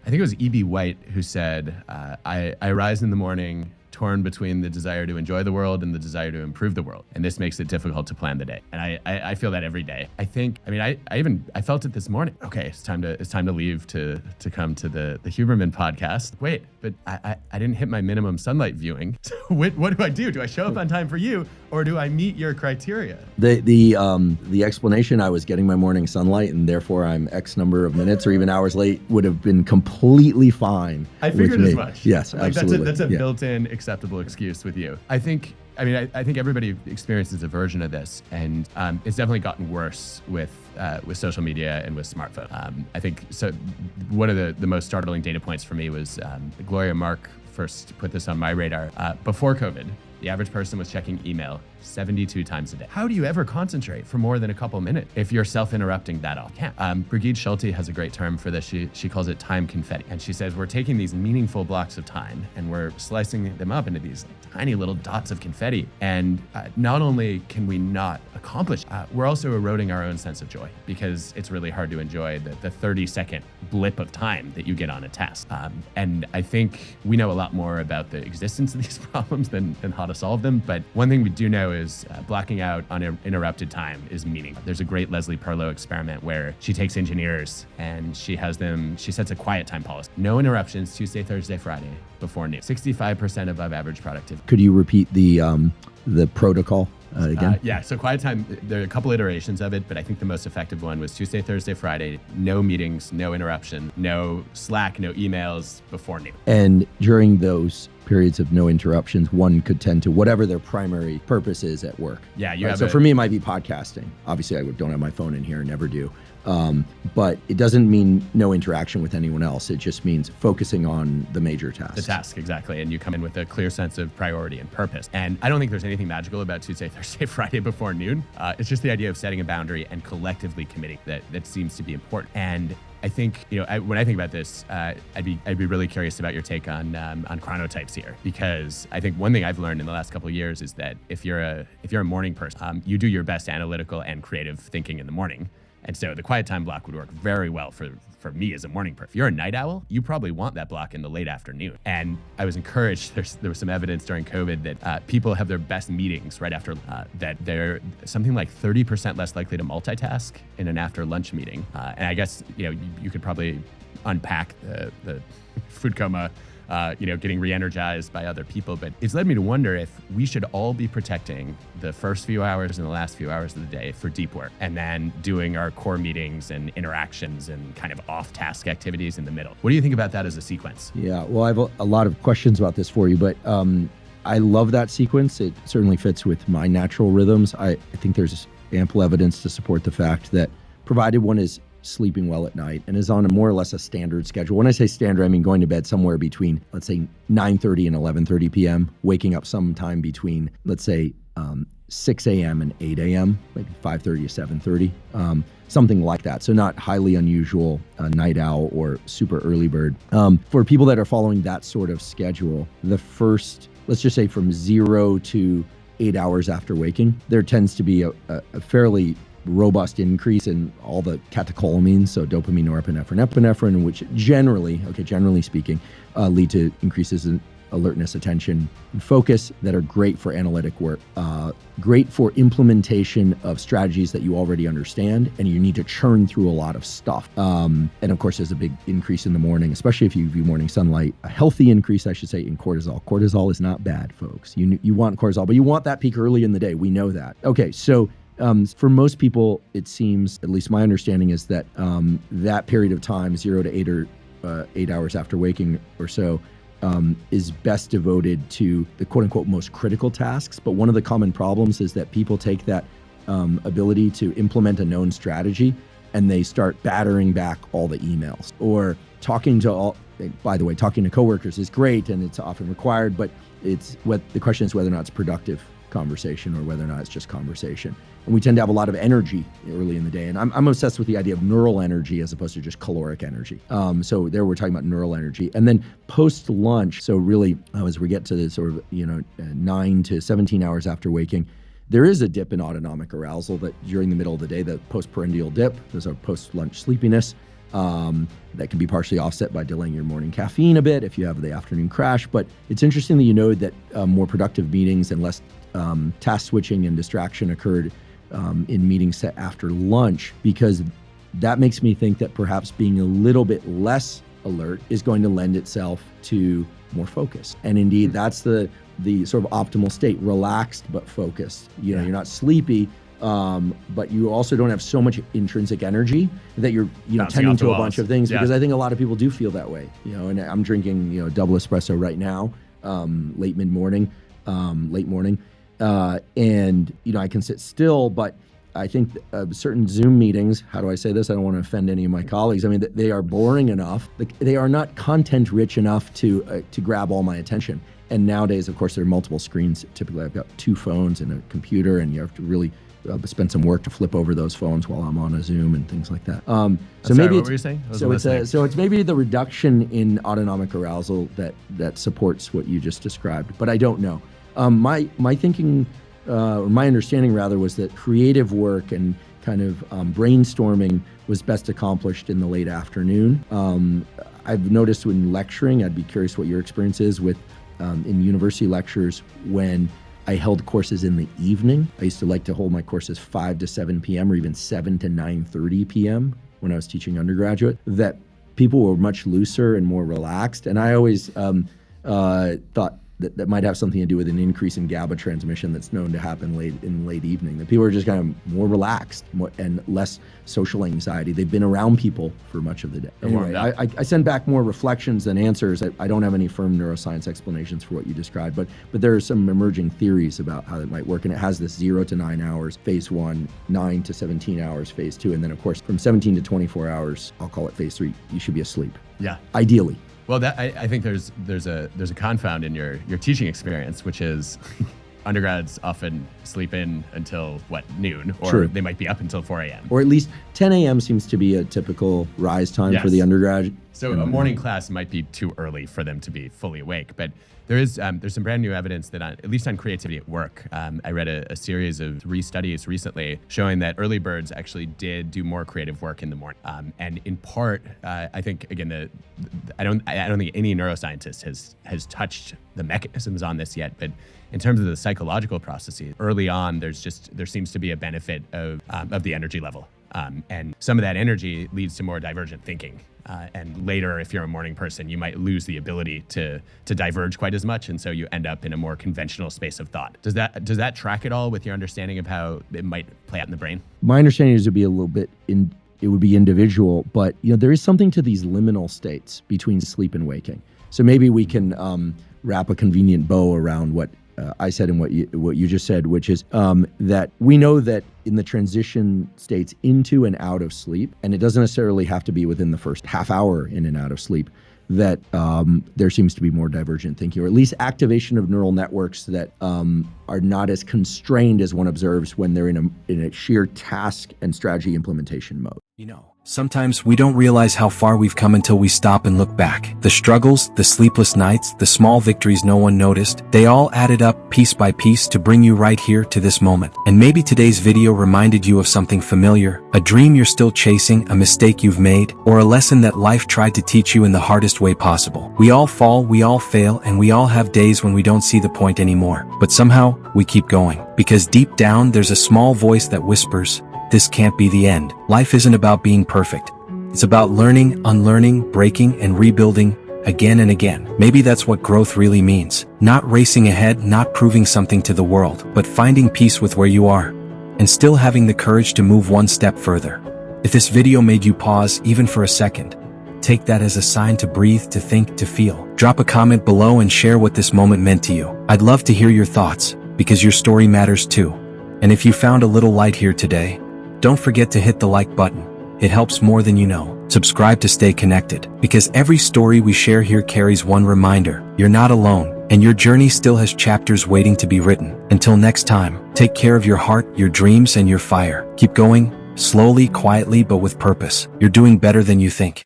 I think it was E.B. White who said, I rise in the morning torn between the desire to enjoy the world and the desire to improve the world. And this makes it difficult to plan the day. And I feel that every day. I felt it this morning. Okay, it's time to leave to come to the Huberman podcast. Wait, but I didn't hit my minimum sunlight viewing. So what do I do? Do I show up on time for you, or do I meet your criteria? The explanation, I was getting my morning sunlight and therefore I'm X number of minutes or even hours late, would have been completely fine. I figured as much. Yes, like absolutely. That's a built-in acceptable excuse with you. I think everybody experiences a version of this, and it's definitely gotten worse with social media and with smartphone. I think so. One of the most startling data points for me was Gloria Mark first put this on my radar. Before COVID, the average person was checking email 72 times a day. How do you ever concentrate for more than a couple minutes if you're self-interrupting that often? Brigitte Schulte has a great term for this. She calls it time confetti. And she says, we're taking these meaningful blocks of time and we're slicing them up into these tiny little dots of confetti. And not only can we not accomplish, we're also eroding our own sense of joy, because it's really hard to enjoy the 30-second blip of time that you get on a task. And I think we know a lot more about the existence of these problems than how to solve them. But one thing we do know is blocking out uninterrupted time is meaningful. There's a great Leslie Perlow experiment where she takes engineers and she sets a quiet time policy. No interruptions Tuesday, Thursday, Friday before noon. 65% above average productivity. Could you repeat the protocol again? Yeah, so quiet time, there are a couple iterations of it, but I think the most effective one was Tuesday, Thursday, Friday, no meetings, no interruption, no Slack, no emails before noon. And during those periods of no interruptions, one could tend to whatever their primary purpose is at work. Yeah, so for me, it might be podcasting. Obviously, I don't have my phone in here, never do. But it doesn't mean no interaction with anyone else. It just means focusing on the major tasks. The task, exactly. And you come in with a clear sense of priority and purpose. And I don't think there's anything magical about Tuesday, Thursday, Friday before noon. It's just the idea of setting a boundary and collectively committing that seems to be important. And I think, when I think about this, I'd be really curious about your take on chronotypes here, because I think one thing I've learned in the last couple of years is that if you're a morning person, you do your best analytical and creative thinking in the morning. And so the quiet time block would work very well for me as a morning person. If you're a night owl, you probably want that block in the late afternoon. And I was encouraged, there was some evidence during COVID that people have their best meetings right after, that they're something like 30% less likely to multitask in an after lunch meeting. And I guess, you could probably unpack the food coma, getting re-energized by other people. But it's led me to wonder if we should all be protecting the first few hours and the last few hours of the day for deep work, and then doing our core meetings and interactions and kind of off-task activities in the middle. What do you think about that as a sequence? Yeah, well, I have a lot of questions about this for you, but I love that sequence. It certainly fits with my natural rhythms. I think there's ample evidence to support the fact that provided one is sleeping well at night and is on a more or less a standard schedule. When I say standard, I mean going to bed somewhere between, let's say, 9:30 and 11:30 p.m., waking up sometime between, let's say, 6 a.m. and 8 a.m., maybe 5:30 to 7:30, something like that. So not highly unusual night owl or super early bird. For people that are following that sort of schedule, the first, let's just say from 0 to 8 hours after waking, there tends to be a fairly robust increase in all the catecholamines, so dopamine, norepinephrine, epinephrine, which generally speaking, lead to increases in alertness, attention, and focus that are great for analytic work, great for implementation of strategies that you already understand, and you need to churn through a lot of stuff. And of course, there's a big increase in the morning, especially if you view morning sunlight, a healthy increase, I should say, in cortisol. Cortisol is not bad, folks. You want cortisol, but you want that peak early in the day. We know that. Okay, so for most people, it seems, at least my understanding is that that period of time, 0 to 8 hours after waking or so, is best devoted to the quote unquote most critical tasks. But one of the common problems is that people take that ability to implement a known strategy and they start battering back all the emails, or talking to coworkers is great and it's often required, but the question is whether or not it's productive conversation or whether or not it's just conversation. And we tend to have a lot of energy early in the day. And I'm obsessed with the idea of neural energy as opposed to just caloric energy. So there we're talking about neural energy. And then post-lunch, so really as we get to the sort of 9 to 17 hours after waking, there is a dip in autonomic arousal that during the middle of the day, the postprandial dip, there's a post-lunch sleepiness. That can be partially offset by delaying your morning caffeine a bit if you have the afternoon crash. But it's interesting that you know that more productive meetings and less task switching and distraction occurred in meetings set after lunch, because that makes me think that perhaps being a little bit less alert is going to lend itself to more focus. And indeed, that's the sort of optimal state: relaxed but focused. You're not sleepy, but you also don't have so much intrinsic energy that you're tending to a bunch of things. Because I think a lot of people do feel that way. And I'm drinking double espresso right now, late morning, and I can sit still, but I think certain Zoom meetings, how do I say this? I don't want to offend any of my colleagues. I mean, they are boring enough. They are not content rich enough to grab all my attention. And nowadays, of course, there are multiple screens. Typically, I've got 2 phones and a computer, and you have to really spend some work to flip over those phones while I'm on a Zoom and things like that. Maybe what were you saying? So it's maybe the reduction in autonomic arousal that supports what you just described, but I don't know. My thinking. My understanding rather was that creative work and kind of brainstorming was best accomplished in the late afternoon. I've noticed when lecturing, I'd be curious what your experience is with in university lectures when I held courses in the evening. I used to like to hold my courses 5 to 7 p.m. or even 7 to 9:30 p.m. when I was teaching undergraduate, that people were much looser and more relaxed. And I always thought that might have something to do with an increase in GABA transmission that's known to happen late evening. That people are just kind of more relaxed and less social anxiety. They've been around people for much of the day. Anyway, I send back more reflections than answers. I don't have any firm neuroscience explanations for what you described, but there are some emerging theories about how that might work. And it has this 0 to 9 hours, phase 1, 9 to 17 hours, phase 2. And then of course, from 17 to 24 hours, I'll call it phase 3, you should be asleep. Yeah. Ideally. Well, I think there's a confound in your teaching experience, which is undergrads often sleep in until noon, or True. They might be up until 4 a.m. Or at least 10 a.m. seems to be a typical rise time for the undergrad. So a morning class might be too early for them to be fully awake, but there's some brand new evidence that at least on creativity at work, I read a series of 3 studies recently showing that early birds actually did do more creative work in the morning. And in part, I think again, I don't think any neuroscientist has touched the mechanisms on this yet, but in terms of the psychological processes, early on, there seems to be a benefit of the energy level. And some of that energy leads to more divergent thinking. And later, if you're a morning person, you might lose the ability to diverge quite as much, and so you end up in a more conventional space of thought. Does that track at all with your understanding of how it might play out in the brain? My understanding is it would be a little bit it would be individual, but there is something to these liminal states between sleep and waking. So maybe we can wrap a convenient bow around what I said and what you just said, which is that we know that in the transition states into and out of sleep, and it doesn't necessarily have to be within the first half hour in and out of sleep, that there seems to be more divergent thinking, or at least activation of neural networks that are not as constrained as one observes when they're in a sheer task and strategy implementation mode. Sometimes we don't realize how far we've come until we stop and look back. The struggles, the sleepless nights, the small victories no one noticed, they all added up piece by piece to bring you right here to this moment. And maybe today's video reminded you of something familiar, a dream you're still chasing, a mistake you've made, or a lesson that life tried to teach you in the hardest way possible. We all fall, we all fail, and we all have days when we don't see the point anymore. But somehow, we keep going. Because deep down, there's a small voice that whispers, "This can't be the end." Life isn't about being perfect. It's about learning, unlearning, breaking, and rebuilding again and again. Maybe that's what growth really means. Not racing ahead, not proving something to the world, but finding peace with where you are, and still having the courage to move one step further. If this video made you pause, even for a second, take that as a sign to breathe, to think, to feel. Drop a comment below and share what this moment meant to you. I'd love to hear your thoughts, because your story matters too. And if you found a little light here today, don't forget to hit the like button. It helps more than you know. Subscribe to stay connected, because every story we share here carries one reminder. You're not alone, and your journey still has chapters waiting to be written. Until next time, take care of your heart, your dreams, and your fire. Keep going, slowly, quietly, but with purpose. You're doing better than you think.